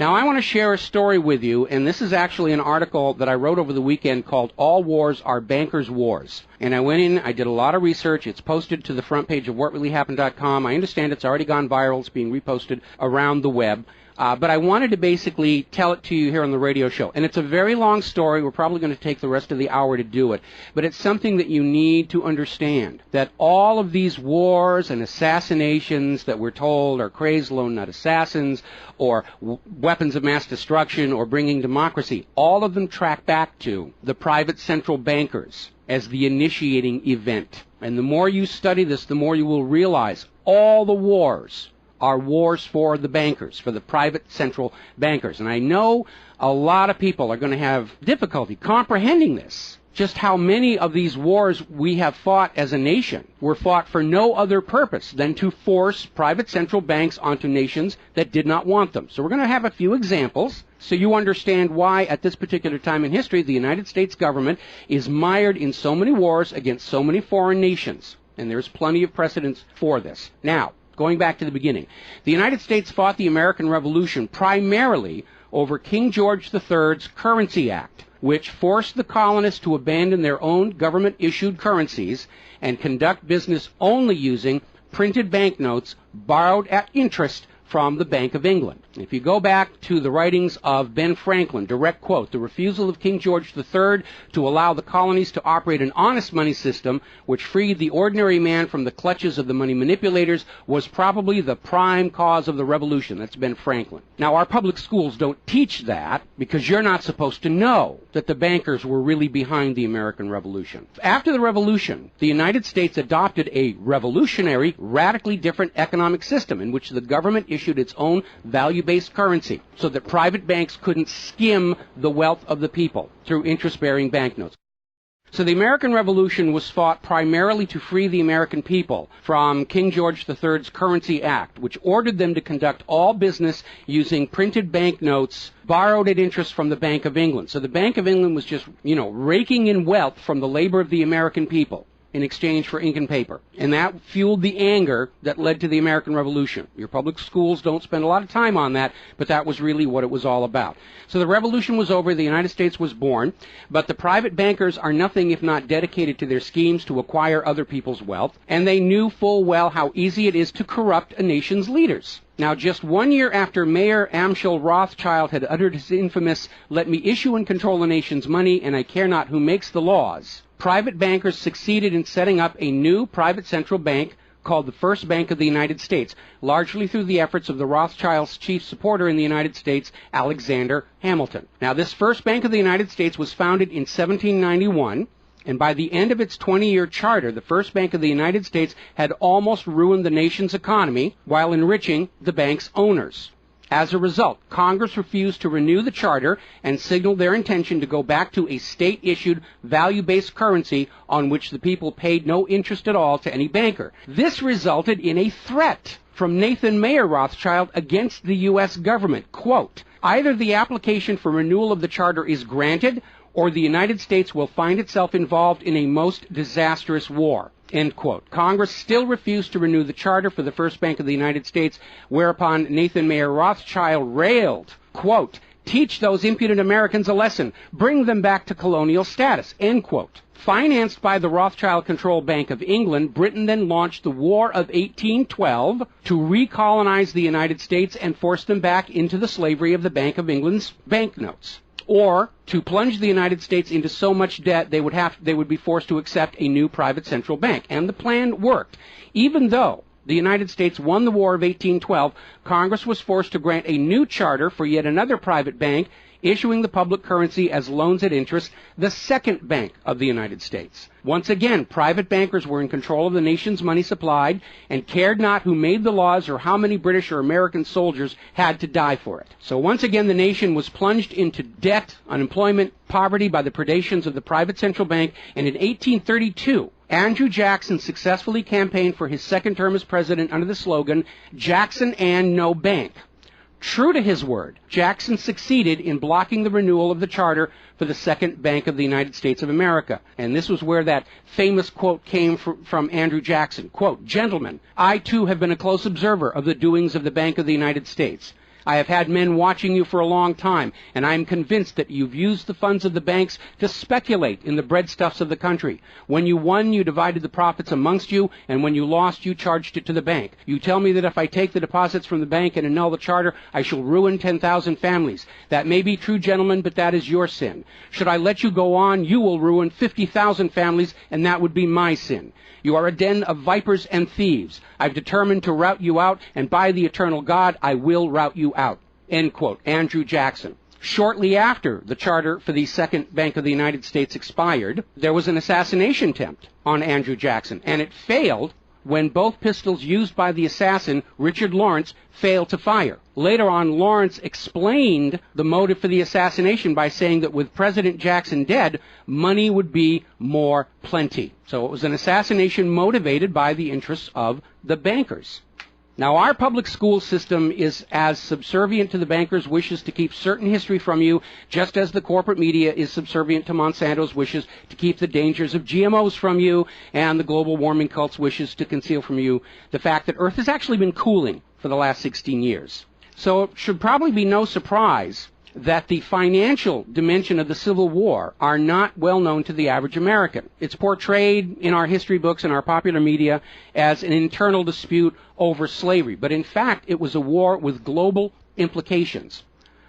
Now, I want to share a story with you, and this is actually an article that I wrote over the weekend called All Wars Are Bankers' Wars. And I went in, I did a lot of research. It's posted to the front page of whatreallyhappened.com. I understand it's already gone viral. It's being reposted around the web. But I wanted to basically tell it to you here on the radio show. And it's a very long story. We're probably going to take the rest of the hour to do it. But it's something that you need to understand, that all of these wars and assassinations that we're told are crazed lone nut assassins or weapons of mass destruction or bringing democracy, all of them track back to the private central bankers as the initiating event. And the more you study this, the more you will realize all the wars are wars for the bankers, for the private central bankers. And I know a lot of people are going to have difficulty comprehending this, just how many of these wars we have fought as a nation were fought for no other purpose than to force private central banks onto nations that did not want them. So we're going to have a few examples so you understand why at this particular time in history the United States government is mired in so many wars against so many foreign nations. And there's plenty of precedents for this. Now, going back to the beginning, the United States fought the American Revolution primarily over King George III's Currency Act, which forced the colonists to abandon their own government-issued currencies and conduct business only using printed banknotes borrowed at interest from the Bank of England. If you go back to the writings of Ben Franklin, direct quote, the refusal of King George III to allow the colonies to operate an honest money system which freed the ordinary man from the clutches of the money manipulators was probably the prime cause of the revolution. That's Ben Franklin. Now, our public schools don't teach that because you're not supposed to know that the bankers were really behind the American Revolution. After the Revolution, the United States adopted a revolutionary, radically different economic system in which the government issued its own value-based currency so that private banks couldn't skim the wealth of the people through interest-bearing banknotes. So the American Revolution was fought primarily to free the American people from King George III's Currency Act, which ordered them to conduct all business using printed banknotes borrowed at interest from the Bank of England. So the Bank of England was just, raking in wealth from the labor of the American people in exchange for ink and paper. And that fueled the anger that led to the American Revolution. Your public schools don't spend a lot of time on that, but that was really what it was all about. So the revolution was over, the United States was born, but the private bankers are nothing if not dedicated to their schemes to acquire other people's wealth, and they knew full well how easy it is to corrupt a nation's leaders. Now, just 1 year after Mayor Amschel Rothschild had uttered his infamous, "Let me issue and control the nation's money, and I care not who makes the laws," private bankers succeeded in setting up a new private central bank called the First Bank of the United States, largely through the efforts of the Rothschilds' chief supporter in the United States, Alexander Hamilton. Now, this First Bank of the United States was founded in 1791, and by the end of its 20-year charter, the First Bank of the United States had almost ruined the nation's economy while enriching the bank's owners. As a result, Congress refused to renew the charter and signaled their intention to go back to a state-issued, value-based currency on which the people paid no interest at all to any banker. This resulted in a threat from Nathan Mayer Rothschild against the U.S. government. Quote, "Either the application for renewal of the charter is granted, or the United States will find itself involved in a most disastrous war." End quote. Congress still refused to renew the charter for the First Bank of the United States, whereupon Nathan Mayer Rothschild railed, quote, "Teach those impudent Americans a lesson. Bring them back to colonial status." End quote. Financed by the Rothschild-controlled Bank of England, Britain then launched the War of 1812 to recolonize the United States and force them back into the slavery of the Bank of England's banknotes, or to plunge the United States into so much debt they would be forced to accept a new private central bank. And the plan worked. Even though the United States won the War of 1812, Congress was forced to grant a new charter for yet another private bank, issuing the public currency as loans at interest, the Second Bank of the United States. Once again, private bankers were in control of the nation's money supply and cared not who made the laws or how many British or American soldiers had to die for it. So once again, the nation was plunged into debt, unemployment, poverty by the predations of the private central bank, and in 1832, Andrew Jackson successfully campaigned for his second term as president under the slogan, "Jackson and no bank." True to his word, Jackson succeeded in blocking the renewal of the charter for the Second Bank of the United States of America. And this was where that famous quote came from Andrew Jackson. Quote, "Gentlemen, I too have been a close observer of the doings of the Bank of the United States. I have had men watching you for a long time, and I am convinced that you've used the funds of the banks to speculate in the breadstuffs of the country. When you won, you divided the profits amongst you, and when you lost, you charged it to the bank. You tell me that if I take the deposits from the bank and annul the charter, I shall ruin 10,000 families. That may be true, gentlemen, but that is your sin. Should I let you go on, you will ruin 50,000 families, and that would be my sin. You are a den of vipers and thieves. I've determined to rout you out, and by the eternal God, I will rout you out. End quote. Andrew Jackson. Shortly after the charter for the Second Bank of the United States expired, there was an assassination attempt on Andrew Jackson, and it failed when both pistols used by the assassin, Richard Lawrence, failed to fire. Later on, Lawrence explained the motive for the assassination by saying that with President Jackson dead, money would be more plenty. So it was an assassination motivated by the interests of the bankers. Now, our public school system is as subservient to the bankers' wishes to keep certain history from you, just as the corporate media is subservient to Monsanto's wishes to keep the dangers of GMOs from you, and the global warming cult's wishes to conceal from you the fact that Earth has actually been cooling for the last 16 years. So it should probably be no surprise that the financial dimension of the Civil War are not well known to the average American. It's portrayed in our history books and our popular media as an internal dispute over slavery, but in fact it was a war with global implications.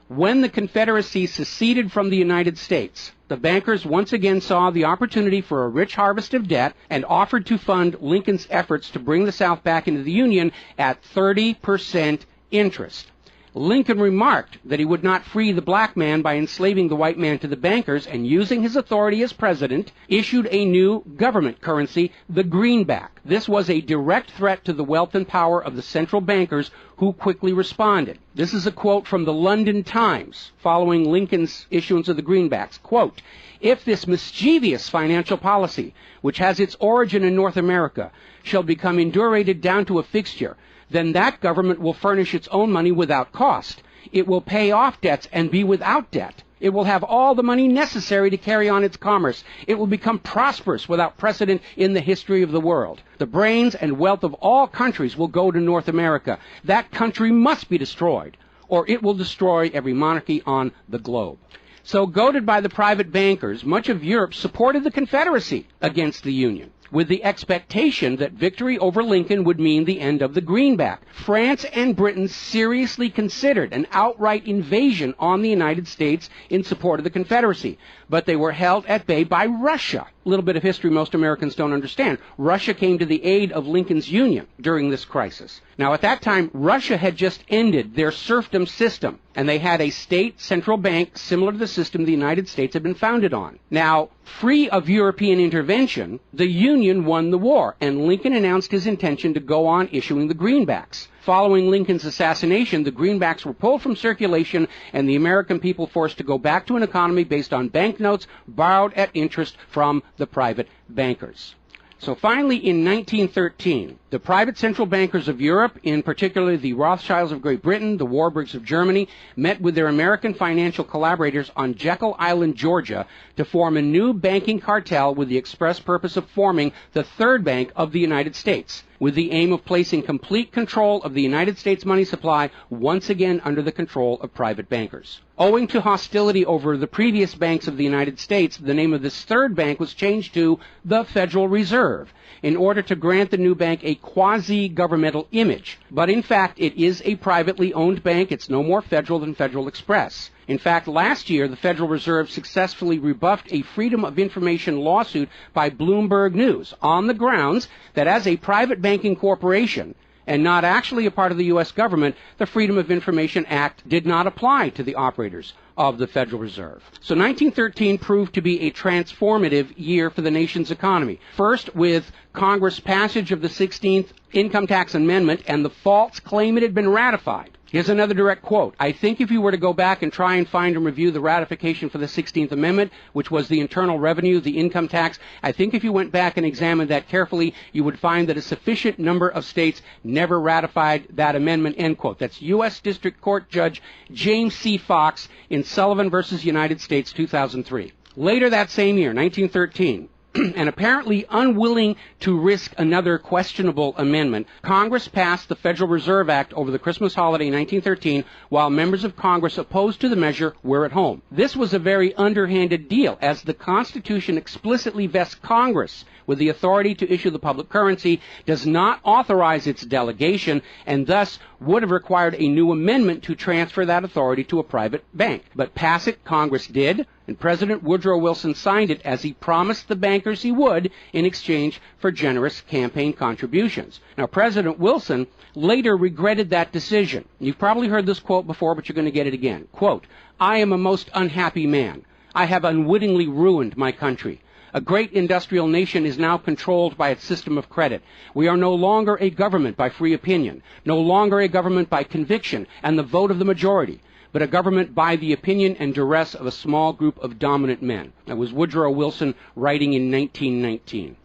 When the Confederacy seceded from the United States, the bankers once again saw the opportunity for a rich harvest of debt and offered to fund Lincoln's efforts to bring the South back into the Union at 30% interest. Lincoln remarked that he would not free the black man by enslaving the white man to the bankers, and using his authority as president, issued a new government currency, the greenback. This was a direct threat to the wealth and power of the central bankers, who quickly responded. This is a quote from the London Times following Lincoln's issuance of the greenbacks. Quote, "If this mischievous financial policy, which has its origin in North America, shall become indurated down to a fixture, then that government will furnish its own money without cost. It will pay off debts and be without debt. It will have all the money necessary to carry on its commerce. It will become prosperous without precedent in the history of the world. The brains and wealth of all countries will go to North America. That country must be destroyed, or it will destroy every monarchy on the globe." So, goaded by the private bankers, much of Europe supported the Confederacy against the Union, with the expectation that victory over Lincoln would mean the end of the greenback. France and Britain seriously considered an outright invasion on the United States in support of the Confederacy, but they were held at bay by Russia. A little bit of history most Americans don't understand. Russia came to the aid of Lincoln's Union during this crisis. Now, at that time, Russia had just ended their serfdom system, and they had a state central bank similar to the system the United States had been founded on. Now, free of European intervention, the Union won the war, and Lincoln announced his intention to go on issuing the greenbacks. Following Lincoln's assassination, the greenbacks were pulled from circulation, and the American people forced to go back to an economy based on banknotes borrowed at interest from the private bankers. So finally, in 1913, the private central bankers of Europe, in particular the Rothschilds of Great Britain, the Warburgs of Germany, met with their American financial collaborators on Jekyll Island, Georgia, to form a new banking cartel with the express purpose of forming the Third Bank of the United States, with the aim of placing complete control of the United States money supply once again under the control of private bankers. Owing to hostility over the previous banks of the United States, the name of this third bank was changed to the Federal Reserve, in order to grant the new bank a quasi-governmental image. But in fact, it is a privately owned bank. It's no more federal than Federal Express. In fact, last year, the Federal Reserve successfully rebuffed a Freedom of Information lawsuit by Bloomberg News on the grounds that as a private banking corporation, and not actually a part of the U.S. government, the Freedom of Information Act did not apply to the operators of the Federal Reserve. So 1913 proved to be a transformative year for the nation's economy. First, with Congress' passage of the 16th Income Tax Amendment and the false claim it had been ratified. Here's another direct quote. "I think if you were to go back and try and find and review the ratification for the 16th Amendment, which was the internal revenue, the income tax, I think if you went back and examined that carefully, you would find that a sufficient number of states never ratified that amendment," end quote. That's U.S. District Court Judge James C. Fox in Sullivan versus United States, 2003. Later that same year, 1913, and apparently unwilling to risk another questionable amendment, Congress passed the Federal Reserve Act over the Christmas holiday in 1913, while members of Congress opposed to the measure were at home. This was a very underhanded deal, as the Constitution explicitly vests Congress with the authority to issue the public currency, does not authorize its delegation, and thus would have required a new amendment to transfer that authority to a private bank. But pass it, Congress did, and President Woodrow Wilson signed it as he promised the bankers he would in exchange for generous campaign contributions. Now, President Wilson later regretted that decision. You've probably heard this quote before, but you're going to get it again. Quote, "I am a most unhappy man. I have unwittingly ruined my country. A great industrial nation is now controlled by its system of credit. We are no longer a government by free opinion, no longer a government by conviction and the vote of the majority, but a government by the opinion and duress of a small group of dominant men." That was Woodrow Wilson writing in 1919.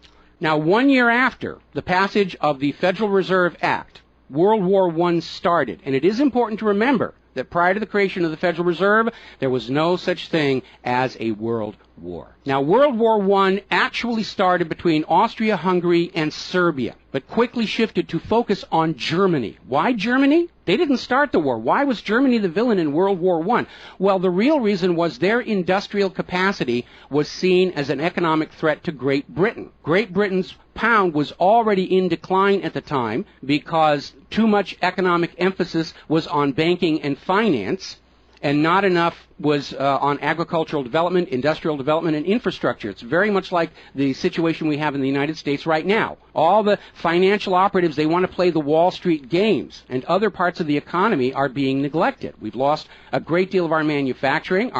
Now, 1 year after the passage of the Federal Reserve Act, World War I started, and it is important to remember that prior to the creation of the Federal Reserve, there was no such thing as a world war. Now, World War I actually started between Austria, Hungary, and Serbia, but quickly shifted to focus on Germany. Why Germany? They didn't start the war. Why was Germany the villain in World War I? Well, the real reason was their industrial capacity was seen as an economic threat to Great Britain. Great Britain's pound was already in decline at the time because too much economic emphasis was on banking and finance, and not enough was on agricultural development, industrial development, and infrastructure. It's very much like the situation we have in the United States right now. All the financial operatives, they want to play the Wall Street games, and other parts of the economy are being neglected. We've lost a great deal of our manufacturing.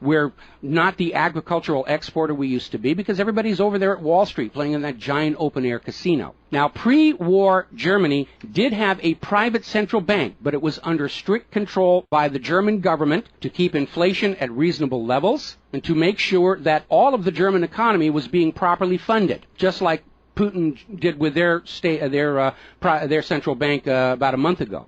We're not the agricultural exporter we used to be because everybody's over there at Wall Street playing in that giant open-air casino. Now, pre-war Germany did have a private central bank, but it was under strict control by the German government to keep inflation at reasonable levels and to make sure that all of the German economy was being properly funded, just like Putin did with their central bank about a month ago.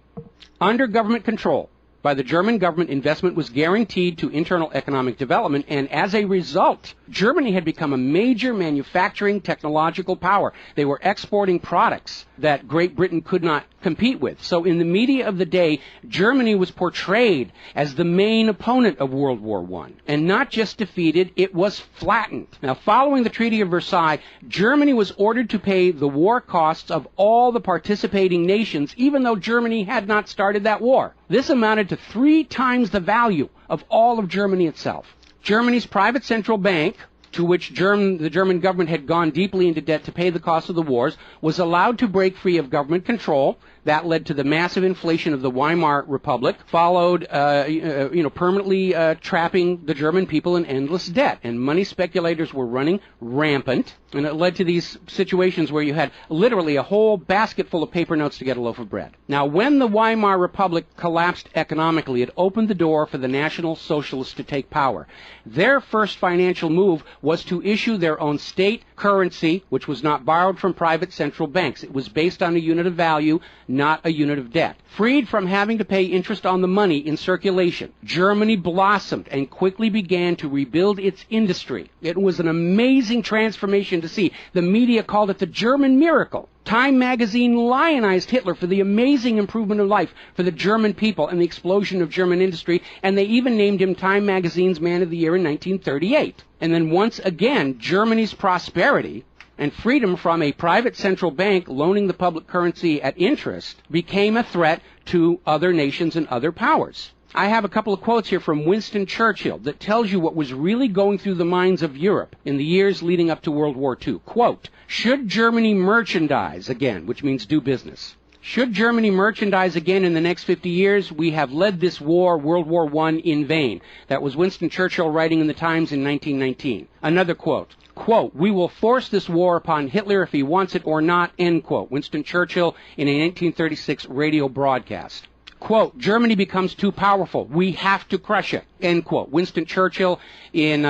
Under government control by the German government, investment was guaranteed to internal economic development, and as a result, Germany had become a major manufacturing technological power. They were exporting products that Great Britain could not compete with. So in the media of the day, Germany was portrayed as the main opponent of World War I. And not just defeated, it was flattened. Now, following the Treaty of Versailles, Germany was ordered to pay the war costs of all the participating nations, even though Germany had not started that war. This amounted to 3 times the value of all of Germany itself. Germany's private central bank, to which the German government had gone deeply into debt to pay the cost of the wars, was allowed to break free of government control. That led to the massive inflation of the Weimar Republic, followed, permanently trapping the German people in endless debt. And money speculators were running rampant, and it led to these situations where you had literally a whole basket full of paper notes to get a loaf of bread. Now, when the Weimar Republic collapsed economically, it opened the door for the National Socialists to take power. Their first financial move was to issue their own state currency, which was not borrowed from private central banks. It was based on a unit of value, not a unit of debt. Freed from having to pay interest on the money in circulation, Germany blossomed and quickly began to rebuild its industry. It was an amazing transformation to see. The media called it the German miracle. Time magazine lionized Hitler for the amazing improvement of life for the German people and the explosion of German industry, and they even named him Time magazine's Man of the Year in 1938. And then once again, Germany's prosperity and freedom from a private central bank loaning the public currency at interest became a threat to other nations and other powers. I have a couple of quotes here from Winston Churchill that tells you what was really going through the minds of Europe in the years leading up to World War II. Quote, "Should Germany merchandise again," which means do business, "should Germany merchandise again in the next 50 years, we have led this war, World War I, in vain." That was Winston Churchill writing in the Times in 1919. Another quote, "We will force this war upon Hitler if he wants it or not," end quote. Winston Churchill in a 1936 radio broadcast. Quote, "Germany becomes too powerful. We have to crush it," end quote. Winston Churchill in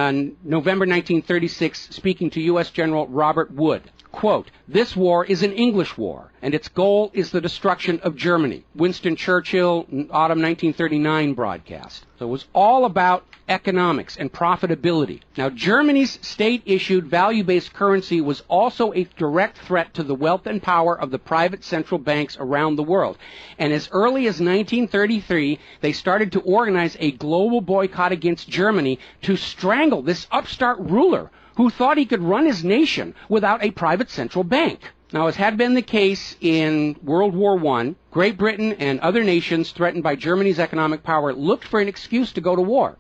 November 1936 speaking to U.S. General Robert Wood. Quote, "This war is an English war, and its goal is the destruction of Germany." Winston Churchill, autumn 1939 broadcast. So it was all about economics and profitability. Now, Germany's state-issued value-based currency was also a direct threat to the wealth and power of the private central banks around the world. And as early as 1933, they started to organize a global boycott against Germany to strangle this upstart ruler who thought he could run his nation without a private central bank. Now, as had been the case in World War I, Great Britain and other nations threatened by Germany's economic power looked for an excuse to go to war.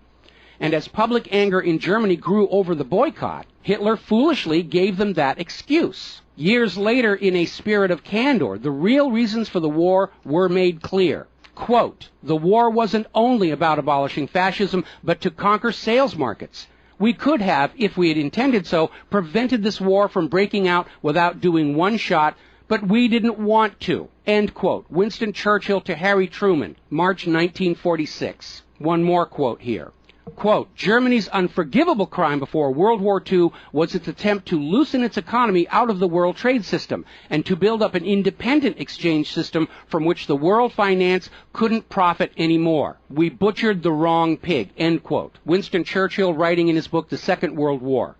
And as public anger in Germany grew over the boycott, Hitler foolishly gave them that excuse. Years later, in a spirit of candor, the real reasons for the war were made clear. Quote, "The war wasn't only about abolishing fascism, but to conquer sales markets. We could have, if we had intended so, prevented this war from breaking out without doing one shot, but we didn't want to." End quote. Winston Churchill to Harry Truman, March 1946. One more quote here. Quote, "Germany's unforgivable crime before World War II was its attempt to loosen its economy out of the world trade system and to build up an independent exchange system from which the world finance couldn't profit anymore. We butchered the wrong pig." End quote. Winston Churchill writing in his book, The Second World War.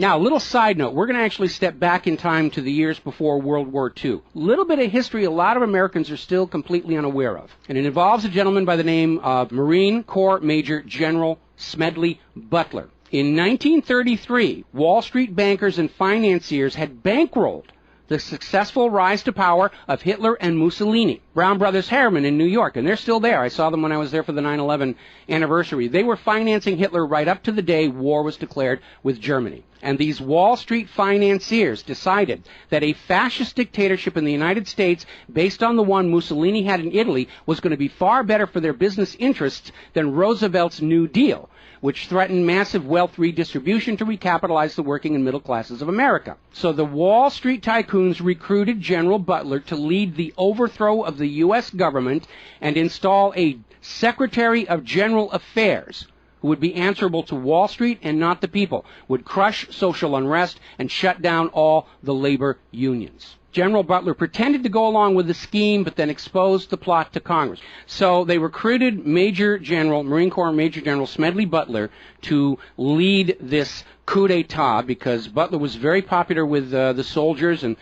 Now, a little side note. We're going to actually step back in time to the years before World War II. A little bit of history a lot of Americans are still completely unaware of. And it involves a gentleman by the name of Marine Corps Major General Smedley Butler. In 1933, Wall Street bankers and financiers had bankrolled the successful rise to power of Hitler and Mussolini. Brown Brothers Harriman in New York, and they're still there. I saw them when I was there for the 9/11 anniversary. They were financing Hitler right up to the day war was declared with Germany. And these Wall Street financiers decided that a fascist dictatorship in the United States, based on the one Mussolini had in Italy, was going to be far better for their business interests than Roosevelt's New Deal, which threatened massive wealth redistribution to recapitalize the working and middle classes of America. So the Wall Street tycoons recruited General Butler to lead the overthrow of the U.S. government and install a Secretary of General Affairs who would be answerable to Wall Street and not the people, would crush social unrest and shut down all the labor unions. General Butler pretended to go along with the scheme, but then exposed the plot to Congress. So they recruited Marine Corps Major General Smedley Butler to lead this coup d'etat, because Butler was very popular with the soldiers, and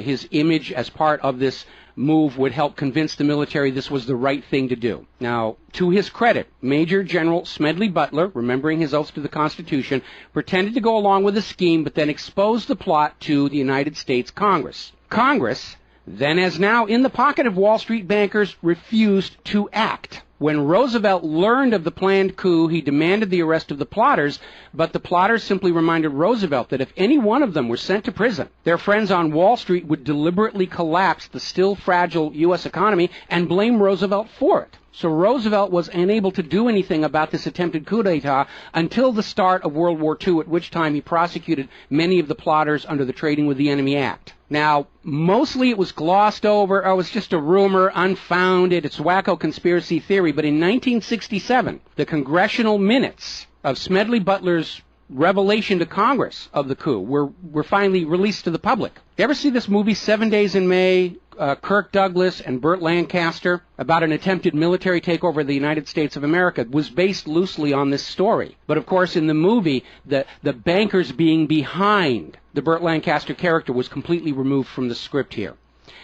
his image as part of this move would help convince the military this was the right thing to do. Now, to his credit, Major General Smedley Butler, remembering his oath to the Constitution, pretended to go along with the scheme, but then exposed the plot to the United States Congress. Congress, then as now in the pocket of Wall Street bankers, refused to act. When Roosevelt learned of the planned coup, he demanded the arrest of the plotters, but the plotters simply reminded Roosevelt that if any one of them were sent to prison, their friends on Wall Street would deliberately collapse the still fragile U.S. economy and blame Roosevelt for it. So Roosevelt was unable to do anything about this attempted coup d'etat until the start of World War II, at which time he prosecuted many of the plotters under the Trading with the Enemy Act. Now, mostly it was glossed over. Oh, it's just a rumor, unfounded, it's wacko conspiracy theory. But in 1967, the congressional minutes of Smedley Butler's revelation to Congress of the coup were finally released to the public. You ever see this movie 7 Days in May, Kirk Douglas and Burt Lancaster, about an attempted military takeover of the United States of America? It was based loosely on this story. But of course, in the movie, the bankers being behind the Burt Lancaster character was completely removed from the script here.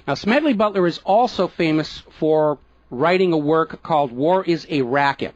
Now, Smedley Butler is also famous for writing a work called War is a Racket.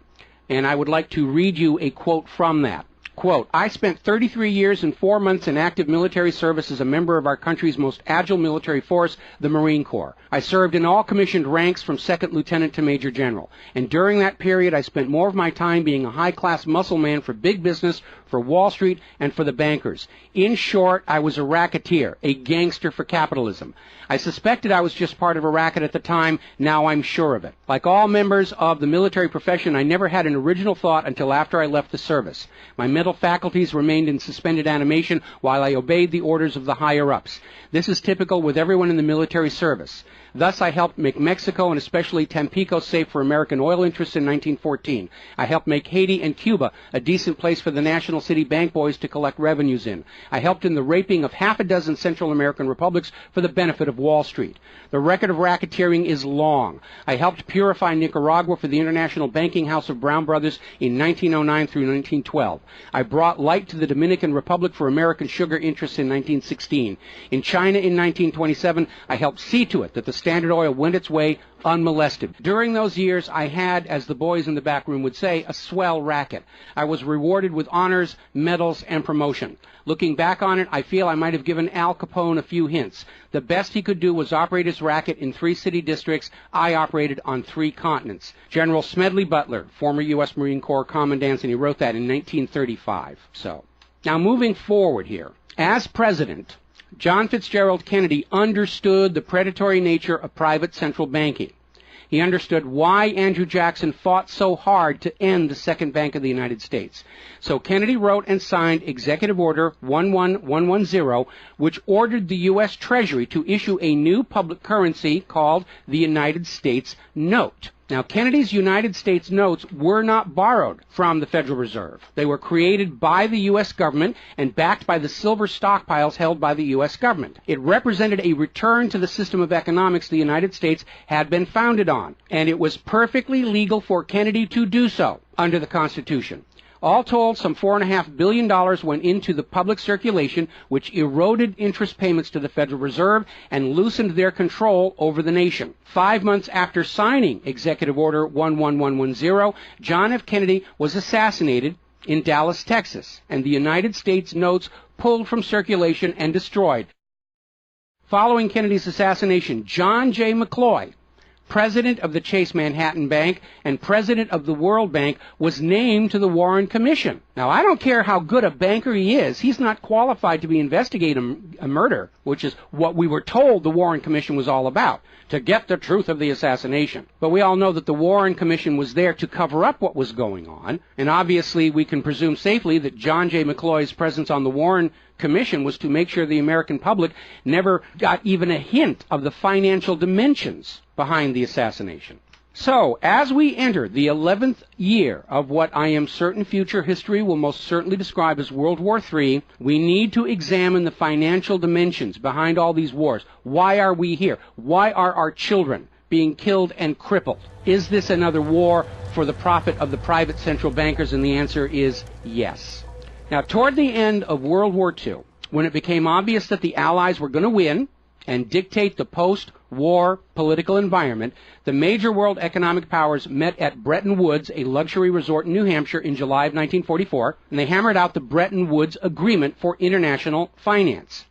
And I would like to read you a quote from that. Quote, "I spent 33 years and 4 months in active military service as a member of our country's most agile military force, the Marine Corps. I served in all commissioned ranks from second lieutenant to major general. And during that period, I spent more of my time being a high-class muscle man for big business, for Wall Street, and for the bankers. In short, I was a racketeer, a gangster for capitalism. I suspected I was just part of a racket at the time. Now I'm sure of it. Like all members of the military profession, I never had an original thought until after I left the service. My mental faculties remained in suspended animation while I obeyed the orders of the higher-ups. This is typical with everyone in the military service. Thus, I helped make Mexico and especially Tampico safe for American oil interests in 1914. I helped make Haiti and Cuba a decent place for the national Channel City bank boys to collect revenues in. I helped in the raping of half a dozen Central American republics for the benefit of Wall Street. The record of racketeering is long. I helped purify Nicaragua for the International Banking House of Brown Brothers in 1909 through 1912. I brought light to the Dominican Republic for American sugar interests in 1916. In China in 1927, I helped see to it that the Standard Oil went its way unmolested. During those years, I had, as the boys in the back room would say, a swell racket. I was rewarded with honors, medals, and promotion. Looking back on it, I feel I might have given Al Capone a few hints. The best he could do was operate his racket in 3 city districts. I operated on 3 continents. General Smedley Butler, former U.S. Marine Corps Commandant, and he wrote that in 1935. So, now moving forward here. As president, John Fitzgerald Kennedy understood the predatory nature of private central banking. He understood why Andrew Jackson fought so hard to end the Second Bank of the United States. So Kennedy wrote and signed Executive Order 11110, which ordered the U.S. Treasury to issue a new public currency called the United States Note. Now, Kennedy's United States notes were not borrowed from the Federal Reserve. They were created by the U.S. government and backed by the silver stockpiles held by the U.S. government. It represented a return to the system of economics the United States had been founded on, and it was perfectly legal for Kennedy to do so under the Constitution. All told, some $4.5 billion went into the public circulation, which eroded interest payments to the Federal Reserve and loosened their control over the nation. 5 months after signing Executive Order 11110, John F. Kennedy was assassinated in Dallas, Texas, and the United States notes pulled from circulation and destroyed. Following Kennedy's assassination, John J. McCloy, president of the Chase Manhattan Bank and president of the World Bank, was named to the Warren Commission. Now, I don't care how good a banker he is. He's not qualified to be investigating a murder, which is what we were told the Warren Commission was all about, to get the truth of the assassination. But we all know that the Warren Commission was there to cover up what was going on, and obviously we can presume safely that John J. McCloy's presence on the Warren Commission was to make sure the American public never got even a hint of the financial dimensions behind the assassination. So, as we enter the 11th year of what I am certain future history will most certainly describe as World War III, we need to examine the financial dimensions behind all these wars. Why are we here? Why are our children being killed and crippled? Is this another war for the profit of the private central bankers? And the answer is yes. Now, toward the end of World War II, when it became obvious that the Allies were going to win and dictate the post-war political environment, the major world economic powers met at Bretton Woods, a luxury resort in New Hampshire, in July of 1944, and they hammered out the Bretton Woods Agreement for International Finance.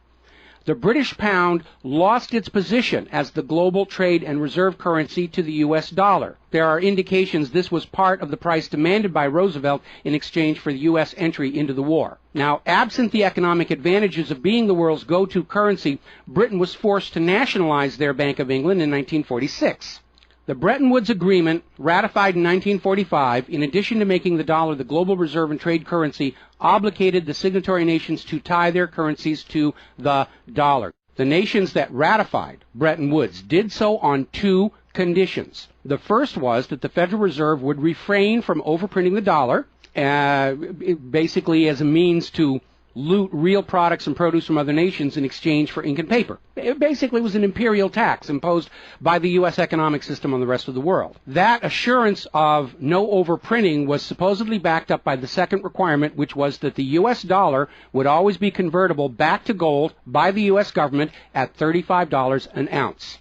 The British pound lost its position as the global trade and reserve currency to the U.S. dollar. There are indications this was part of the price demanded by Roosevelt in exchange for the U.S. entry into the war. Now, absent the economic advantages of being the world's go-to currency, Britain was forced to nationalize their Bank of England in 1946. The Bretton Woods Agreement, ratified in 1945, in addition to making the dollar the global reserve and trade currency, obligated the signatory nations to tie their currencies to the dollar. The nations that ratified Bretton Woods did so on 2 conditions. The first was that the Federal Reserve would refrain from overprinting the dollar, basically as a means to loot real products and produce from other nations in exchange for ink and paper. It basically was an imperial tax imposed by the U.S. economic system on the rest of the world. That assurance of no overprinting was supposedly backed up by the second requirement, which was that the U.S. dollar would always be convertible back to gold by the U.S. government at $35 an ounce.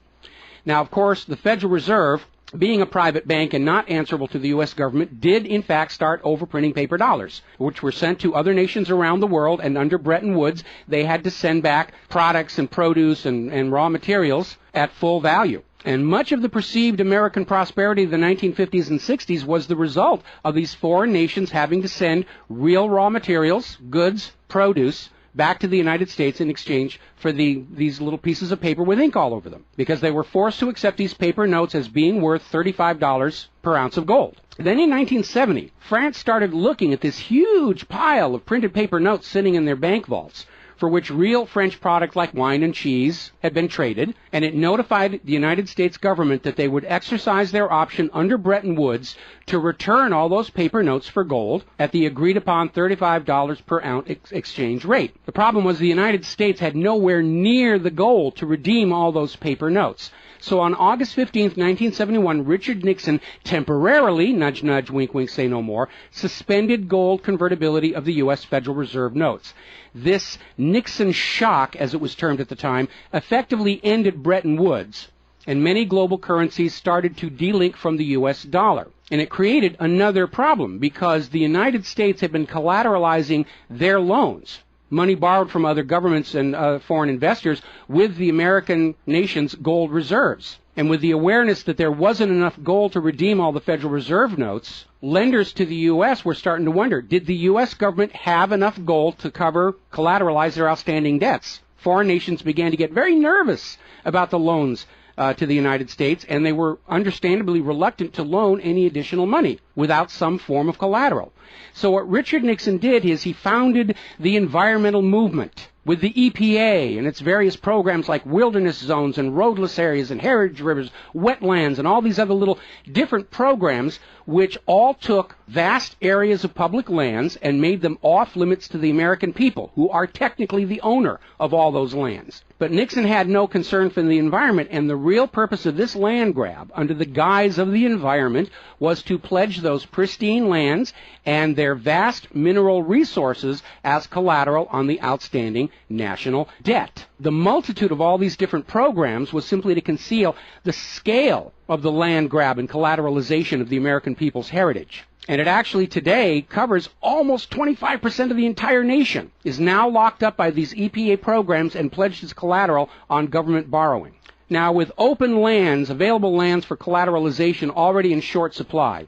Now, of course, the Federal Reserve, being a private bank and not answerable to the U.S. government, did in fact start overprinting paper dollars, which were sent to other nations around the world, and under Bretton Woods, they had to send back products and produce and raw materials at full value. And much of the perceived American prosperity of the 1950s and 60s was the result of these foreign nations having to send real raw materials, goods, produce, back to the United States in exchange for these little pieces of paper with ink all over them, because they were forced to accept these paper notes as being worth $35 per ounce of gold. Then in 1970, France started looking at this huge pile of printed paper notes sitting in their bank vaults. for which real French products like wine and cheese had been traded, and it notified the United States government that they would exercise their option under Bretton Woods to return all those paper notes for gold at the agreed-upon $35 per ounce exchange rate. The problem was the United States had nowhere near the gold to redeem all those paper notes. So on August 15, 1971, Richard Nixon temporarily, nudge, nudge, wink, wink, say no more, suspended gold convertibility of the U.S. Federal Reserve notes. This Nixon shock, as it was termed at the time, effectively ended Bretton Woods, and many global currencies started to delink from the U.S. dollar. And it created another problem because the United States had been collateralizing their loans, money borrowed from other governments and foreign investors, with the American nation's gold reserves. And with the awareness that there wasn't enough gold to redeem all the Federal Reserve notes, lenders to the U.S. were starting to wonder, did the U.S. government have enough gold to collateralize their outstanding debts? Foreign nations began to get very nervous about the loans to the United States, and they were understandably reluctant to loan any additional money without some form of collateral. So what Richard Nixon did is he founded the environmental movement with the EPA and its various programs like wilderness zones and roadless areas and heritage rivers, wetlands, and all these other little different programs which all took vast areas of public lands and made them off limits to the American people, who are technically the owner of all those lands. But Nixon had no concern for the environment, and the real purpose of this land grab, under the guise of the environment, was to pledge those pristine lands and their vast mineral resources as collateral on the outstanding national debt. The multitude of all these different programs was simply to conceal the scale of the land grab and collateralization of the American people's heritage. And it actually today covers almost 25% of the entire nation, is now locked up by these EPA programs and pledged as collateral on government borrowing. Now, with open lands, available lands for collateralization already in short supply,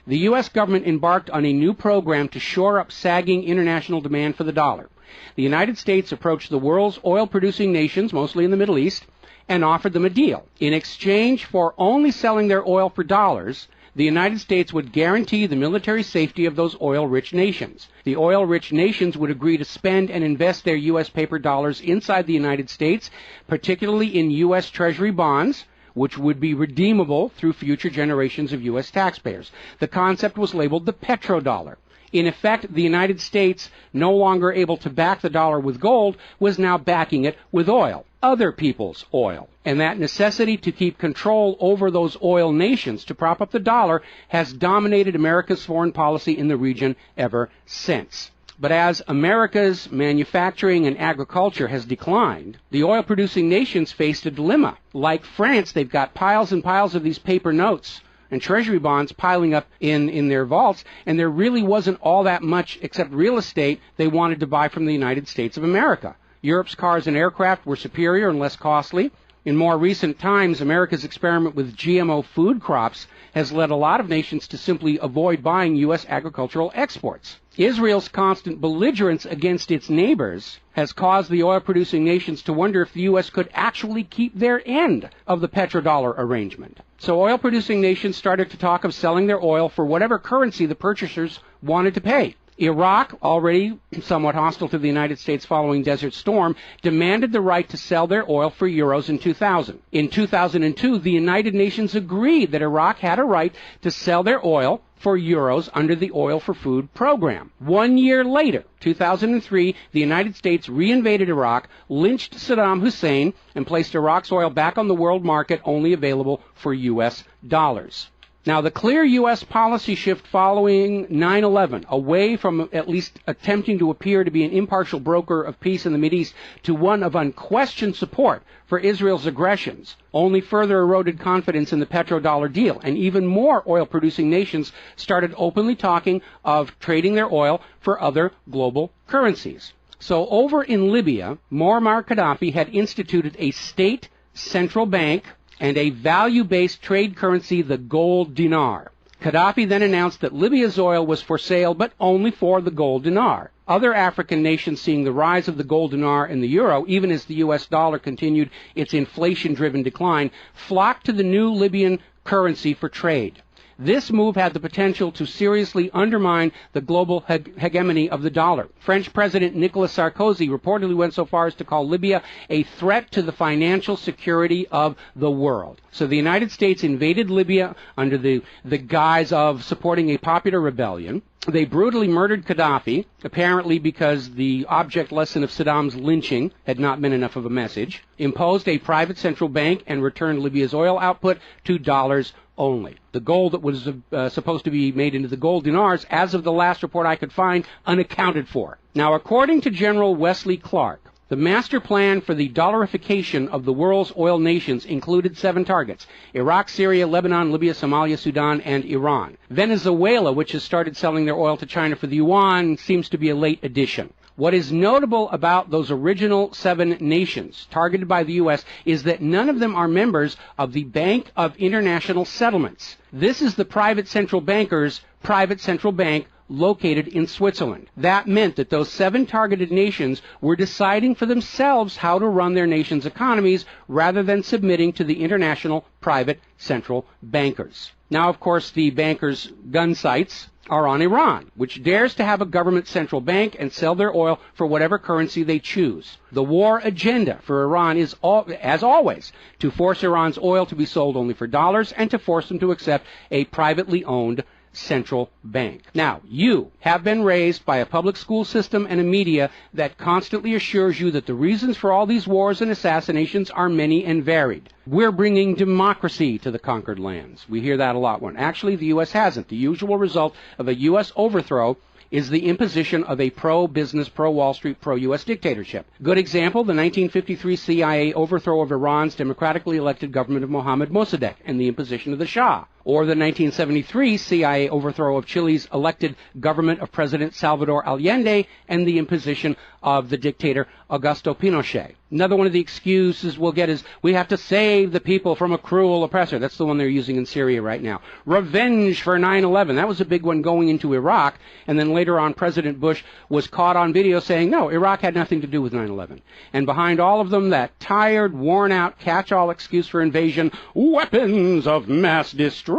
the U.S. government embarked on a new program to shore up sagging international demand for the dollar. The United States approached the world's oil-producing nations, mostly in the Middle East, and offered them a deal. In exchange for only selling their oil for dollars, the United States would guarantee the military safety of those oil-rich nations. The oil-rich nations would agree to spend and invest their U.S. paper dollars inside the United States, particularly in U.S. Treasury bonds, which would be redeemable through future generations of U.S. taxpayers. The concept was labeled the petrodollar. In effect, the United States, no longer able to back the dollar with gold, was now backing it with oil, other people's oil. And that necessity to keep control over those oil nations to prop up the dollar has dominated America's foreign policy in the region ever since. But as America's manufacturing and agriculture has declined, the oil-producing nations faced a dilemma. Like France, they've got piles and piles of these paper notes and treasury bonds piling up in their vaults, and there really wasn't all that much except real estate they wanted to buy from the United States of America. Europe's cars and aircraft were superior and less costly. In more recent times, America's experiment with GMO food crops has led a lot of nations to simply avoid buying U.S. agricultural exports. Israel's constant belligerence against its neighbors has caused the oil-producing nations to wonder if the U.S. could actually keep their end of the petrodollar arrangement. So oil-producing nations started to talk of selling their oil for whatever currency the purchasers wanted to pay. Iraq, already somewhat hostile to the United States following Desert Storm, demanded the right to sell their oil for euros in 2000. In 2002, the United Nations agreed that Iraq had a right to sell their oil for euros under the Oil for Food program. 1 year later, 2003, the United States reinvaded Iraq, lynched Saddam Hussein, and placed Iraq's oil back on the world market, only available for U.S. dollars. Now, the clear U.S. policy shift following 9/11, away from at least attempting to appear to be an impartial broker of peace in the Mideast to one of unquestioned support for Israel's aggressions, only further eroded confidence in the petrodollar deal, and even more oil-producing nations started openly talking of trading their oil for other global currencies. So over in Libya, Muammar Gaddafi had instituted a state central bank and a value-based trade currency, the gold dinar. Gaddafi then announced that Libya's oil was for sale, but only for the gold dinar. Other African nations, seeing the rise of the gold dinar and the euro, even as the U.S. dollar continued its inflation-driven decline, flocked to the new Libyan currency for trade. This move had the potential to seriously undermine the global hegemony of the dollar. French President Nicolas Sarkozy reportedly went so far as to call Libya a threat to the financial security of the world. So the United States invaded Libya under the guise of supporting a popular rebellion. They brutally murdered Gaddafi, apparently because the object lesson of Saddam's lynching had not been enough of a message, imposed a private central bank, and returned Libya's oil output to dollars only. The gold that was supposed to be made into the gold dinars, as of the last report I could find, unaccounted for. Now, according to General Wesley Clark, the master plan for the dollarification of the world's oil nations included 7 targets: Iraq, Syria, Lebanon, Libya, Somalia, Sudan, and Iran. Venezuela, which has started selling their oil to China for the yuan, seems to be a late addition. What is notable about those original 7 nations targeted by the U.S. is that none of them are members of the Bank of International Settlements. This is the private central banker's private central bank located in Switzerland. That meant that those 7 targeted nations were deciding for themselves how to run their nation's economies rather than submitting to the international private central bankers. Now, of course, the bankers' gun sights are on Iran, which dares to have a government central bank and sell their oil for whatever currency they choose. The war agenda for Iran is, as always, to force Iran's oil to be sold only for dollars and to force them to accept a privately owned central bank. Now, you have been raised by a public school system and a media that constantly assures you that the reasons for all these wars and assassinations are many and varied. We're bringing democracy to the conquered lands. We hear that a lot. When actually the U.S. hasn't. The usual result of a U.S. overthrow is the imposition of a pro-business, pro-Wall Street, pro-U.S. dictatorship. Good example, the 1953 CIA overthrow of Iran's democratically elected government of Mohammad Mossadegh and the imposition of the Shah. Or the 1973 CIA overthrow of Chile's elected government of President Salvador Allende and the imposition of the dictator Augusto Pinochet. Another one of the excuses we'll get is we have to save the people from a cruel oppressor. That's the one they're using in Syria right now. Revenge for 9/11. That was a big one going into Iraq. And then later on, President Bush was caught on video saying, no, Iraq had nothing to do with 9/11. And behind all of them, that tired, worn-out, catch-all excuse for invasion, weapons of mass destruction.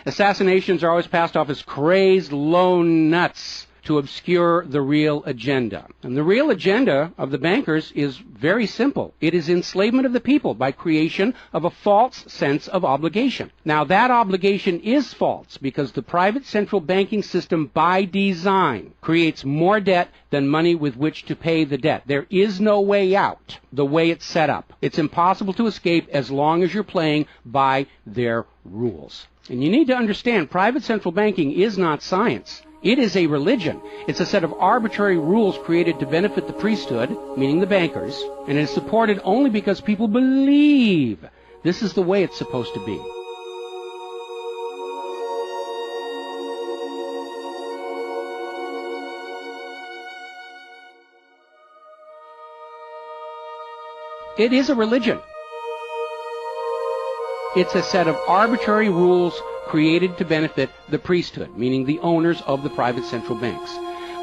Assassinations are always passed off as crazed lone nuts to obscure the real agenda. And the real agenda of the bankers is very simple. It is enslavement of the people by creation of a false sense of obligation. Now, that obligation is false because the private central banking system by design creates more debt than money with which to pay the debt. There is no way out the way it's set up. It's impossible to escape as long as you're playing by their rules. And you need to understand, private central banking is not science. It is a religion. It's a set of arbitrary rules created to benefit the priesthood, meaning the bankers, and it is supported only because people believe this is the way it's supposed to be. It is a religion. It's a set of arbitrary rules created to benefit the priesthood, meaning the owners of the private central banks.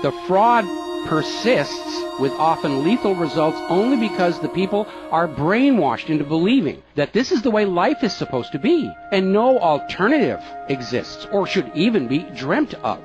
The fraud persists with often lethal results only because the people are brainwashed into believing that this is the way life is supposed to be, and no alternative exists or should even be dreamt of.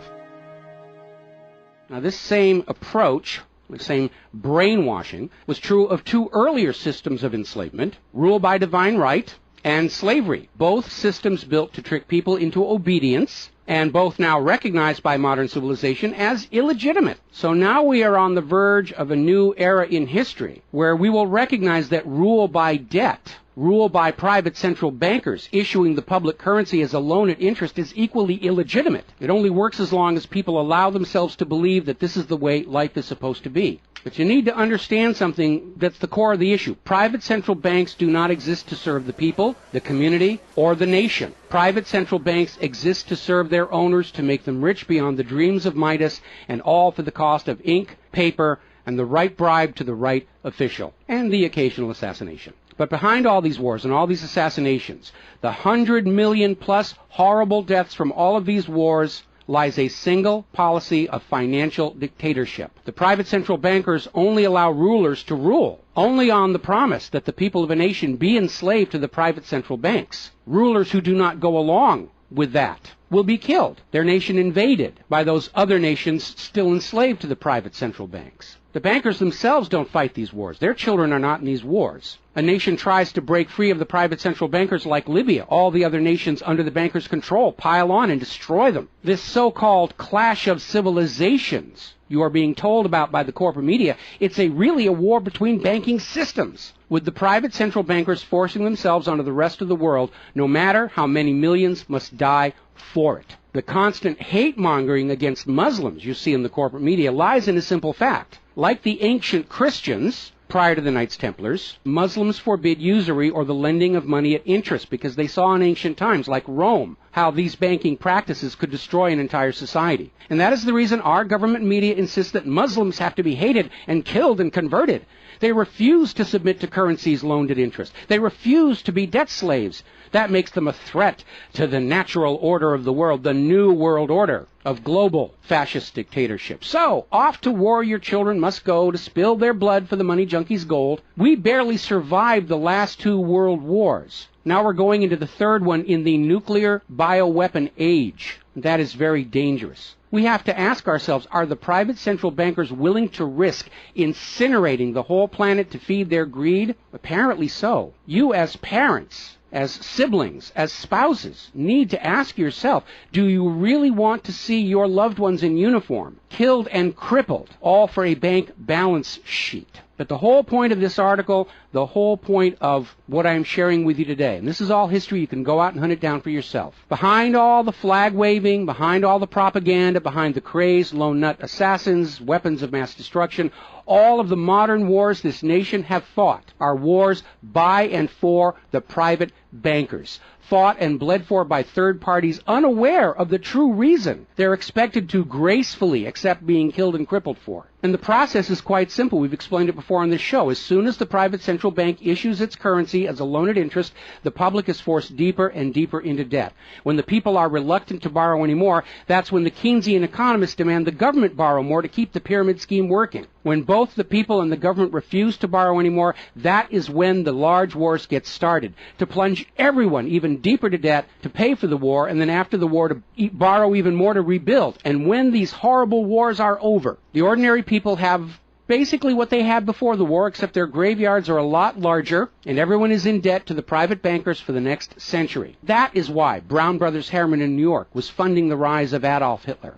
Now, this same approach, the same brainwashing, was true of 2 earlier systems of enslavement, rule by divine right and slavery, both systems built to trick people into obedience, and both now recognized by modern civilization as illegitimate. So now we are on the verge of a new era in history where we will recognize that rule by debt, rule by private central bankers issuing the public currency as a loan at interest is equally illegitimate. It only works as long as people allow themselves to believe that this is the way life is supposed to be. But you need to understand something that's the core of the issue. Private central banks do not exist to serve the people, the community, or the nation. Private central banks exist to serve their owners, to make them rich beyond the dreams of Midas, and all for the cost of ink, paper, and the right bribe to the right official, and the occasional assassination. But behind all these wars and all these assassinations, the 100 million plus horrible deaths from all of these wars, lies a single policy of financial dictatorship. The private central bankers only allow rulers to rule, only on the promise that the people of a nation be enslaved to the private central banks. Rulers who do not go along with that will be killed, their nation invaded by those other nations still enslaved to the private central banks. The bankers themselves don't fight these wars. Their children are not in these wars. A nation tries to break free of the private central bankers like Libya. All the other nations under the bankers' control pile on and destroy them. This so-called clash of civilizations you are being told about by the corporate media, it's really a war between banking systems, with the private central bankers forcing themselves onto the rest of the world, no matter how many millions must die for it. The constant hate-mongering against Muslims you see in the corporate media lies in a simple fact. Like the ancient Christians, prior to the Knights Templars, Muslims forbid usury or the lending of money at interest because they saw in ancient times, like Rome, how these banking practices could destroy an entire society. And that is the reason our government media insists that Muslims have to be hated and killed and converted. They refuse to submit to currencies loaned at interest. They refuse to be debt slaves. That makes them a threat to the natural order of the world, the new world order of global fascist dictatorship. So, off to war your children must go to spill their blood for the money junkies' gold. We barely survived the last 2 world wars. Now we're going into the third one in the nuclear bioweapon age. That is very dangerous. We have to ask ourselves, are the private central bankers willing to risk incinerating the whole planet to feed their greed? Apparently so. You as parents, as siblings, as spouses, need to ask yourself, do you really want to see your loved ones in uniform, killed and crippled, all for a bank balance sheet? But the whole point of this article, the whole point of what I'm sharing with you today, and this is all history, you can go out and hunt it down for yourself. Behind all the flag waving, behind all the propaganda, behind the crazed lone nut assassins, weapons of mass destruction, all of the modern wars this nation have fought are wars by and for the private bankers, fought and bled for by third parties unaware of the true reason they're expected to gracefully accept being killed and crippled for. And the process is quite simple. We've explained it before on this show. As soon as the private central bank issues its currency as a loan at interest, the public is forced deeper and deeper into debt. When the people are reluctant to borrow anymore, that's when the Keynesian economists demand the government borrow more to keep the pyramid scheme working. When both the people and the government refuse to borrow anymore, that is when the large wars get started, to plunge everyone even deeper to debt to pay for the war, and then after the war to borrow even more to rebuild. And when these horrible wars are over, the ordinary people have basically what they had before the war, except their graveyards are a lot larger, and everyone is in debt to the private bankers for the next century. That is why Brown Brothers Harriman in New York was funding the rise of Adolf Hitler,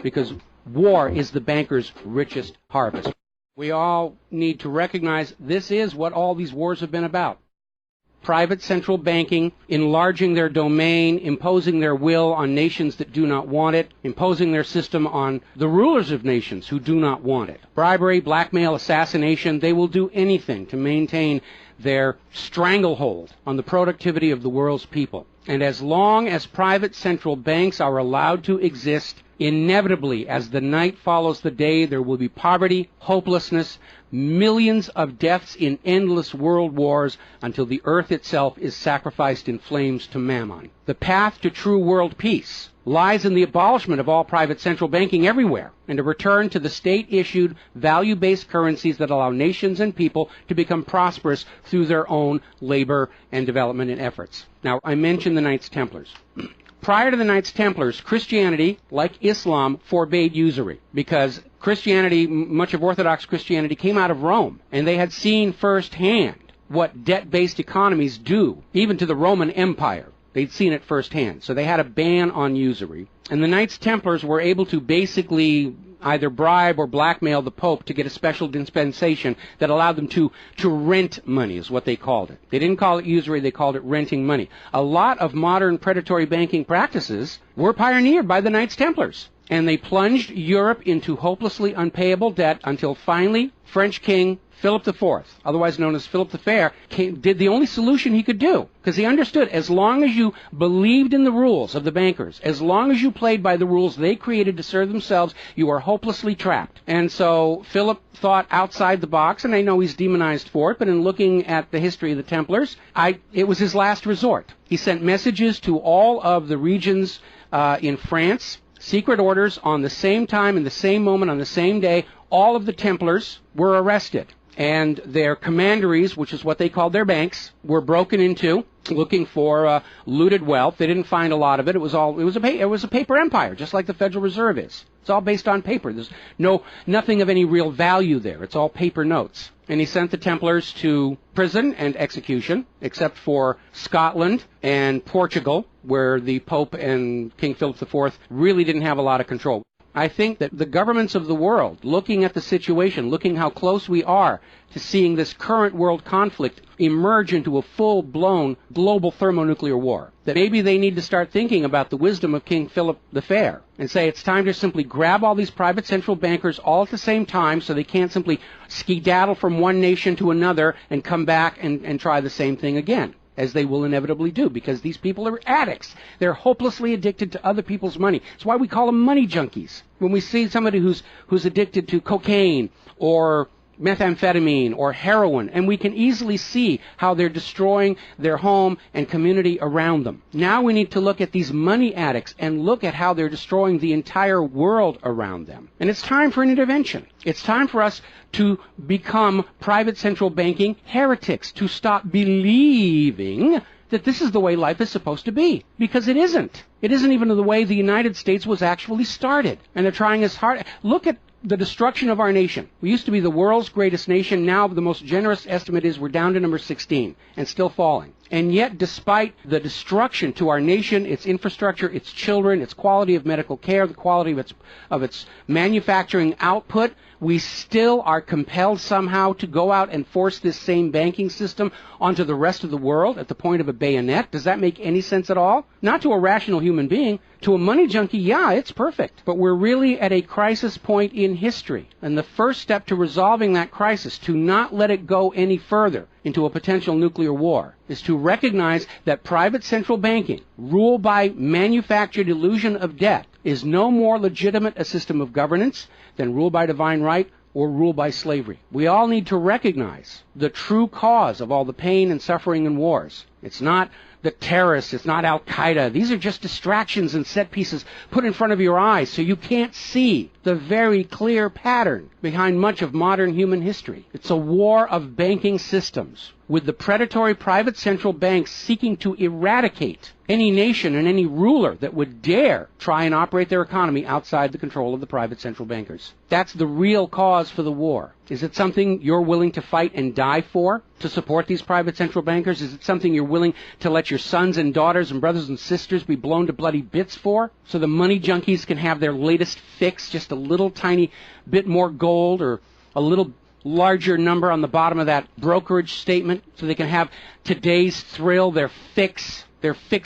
because war is the bankers' richest harvest. We all need to recognize this is what all these wars have been about. Private central banking, enlarging their domain, imposing their will on nations that do not want it, imposing their system on the rulers of nations who do not want it. Bribery, blackmail, assassination, they will do anything to maintain their stranglehold on the productivity of the world's people. And as long as private central banks are allowed to exist, inevitably, as the night follows the day, there will be poverty, hopelessness, millions of deaths in endless world wars until the earth itself is sacrificed in flames to Mammon. The path to true world peace lies in the abolishment of all private central banking everywhere, and a return to the state-issued, value-based currencies that allow nations and people to become prosperous through their own labor and development and efforts. Now, I mentioned the Knights Templars. Prior to the Knights Templars, Christianity, like Islam, forbade usury because Christianity, much of Orthodox Christianity, came out of Rome, and they had seen firsthand what debt-based economies do, even to the Roman Empire. They'd seen it firsthand, so they had a ban on usury. And the Knights Templars were able to basically either bribe or blackmail the Pope to get a special dispensation that allowed them to rent money, is what they called it. They didn't call it usury, they called it renting money. A lot of modern predatory banking practices were pioneered by the Knights Templars, and they plunged Europe into hopelessly unpayable debt until finally French King Philip IV, otherwise known as Philip the Fair, did the only solution he could do, because he understood as long as you believed in the rules of the bankers, as long as you played by the rules they created to serve themselves, you are hopelessly trapped. And so Philip thought outside the box, and I know he's demonized for it, but in looking at the history of the Templars, it was his last resort. He sent messages to all of the regions in France, secret orders on the same time, in the same moment, on the same day. All of the Templars were arrested, and their commanderies, which is what they called their banks, were broken into, looking for looted wealth. They didn't find a lot of it. It was a paper empire, just like the Federal Reserve is. It's all based on paper. There's nothing of any real value there. It's all paper notes. And he sent the Templars to prison and execution, except for Scotland and Portugal, where the Pope and King Philip IV really didn't have a lot of control. I think that the governments of the world, looking at the situation, looking how close we are to seeing this current world conflict emerge into a full-blown global thermonuclear war, that maybe they need to start thinking about the wisdom of King Philip the Fair and say it's time to simply grab all these private central bankers all at the same time so they can't simply skedaddle from one nation to another and come back and try the same thing again, as they will inevitably do, because these people are addicts. They're hopelessly addicted to other people's money. That's why we call them money junkies. When we see somebody who's addicted to cocaine or methamphetamine or heroin, and we can easily see how they're destroying their home and community around them. Now we need to look at these money addicts and look at how they're destroying the entire world around them. And it's time for an intervention. It's time for us to become private central banking heretics, to stop believing that this is the way life is supposed to be, because it isn't. It isn't even the way the United States was actually started. And they're trying as hard. Look at the destruction of our nation. We used to be the world's greatest nation. Now the most generous estimate is we're down to number 16 and still falling. And yet, despite the destruction to our nation, its infrastructure, its children, its quality of medical care, the quality of its manufacturing output, we still are compelled somehow to go out and force this same banking system onto the rest of the world at the point of a bayonet. Does that make any sense at all? Not to a rational human being. To a money junkie, yeah, it's perfect. But we're really at a crisis point in history. And the first step to resolving that crisis, to not let it go any further into a potential nuclear war, is to recognize that private central banking, ruled by manufactured illusion of debt, is no more legitimate a system of governance than rule by divine right or rule by slavery. We all need to recognize the true cause of all the pain and suffering and wars. It's not the terrorists, it's not Al-Qaeda. These are just distractions and set pieces put in front of your eyes so you can't see the very clear pattern behind much of modern human history. It's a war of banking systems, with the predatory private central banks seeking to eradicate any nation and any ruler that would dare try and operate their economy outside the control of the private central bankers. That's the real cause for the war. Is it something you're willing to fight and die for, to support these private central bankers? Is it something you're willing to let your sons and daughters and brothers and sisters be blown to bloody bits for, so the money junkies can have their latest fix, just a little tiny bit more gold or a little larger number on the bottom of that brokerage statement, so they can have today's thrill, their fix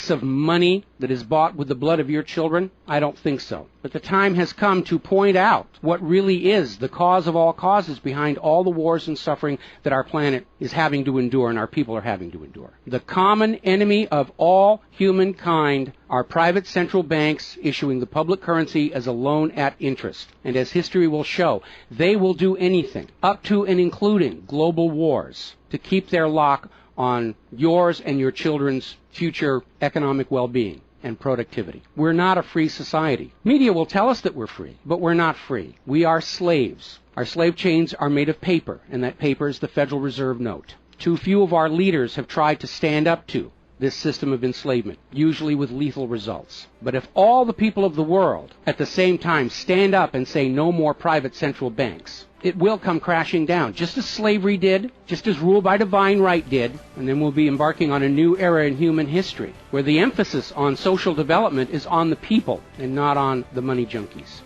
of money that is bought with the blood of your children? I don't think so. But the time has come to point out what really is the cause of all causes behind all the wars and suffering that our planet is having to endure and our people are having to endure. The common enemy of all humankind are private central banks issuing the public currency as a loan at interest. And as history will show, they will do anything, up to and including global wars, to keep their lock on yours and your children's future economic well-being and productivity. We're not a free society. Media will tell us that we're free, but we're not free. We are slaves. Our slave chains are made of paper, and that paper is the Federal Reserve note. Too few of our leaders have tried to stand up to this system of enslavement, usually with lethal results. But if all the people of the world at the same time stand up and say no more private central banks, it will come crashing down, just as slavery did, just as rule by divine right did, and then we'll be embarking on a new era in human history, where the emphasis on social development is on the people and not on the money junkies.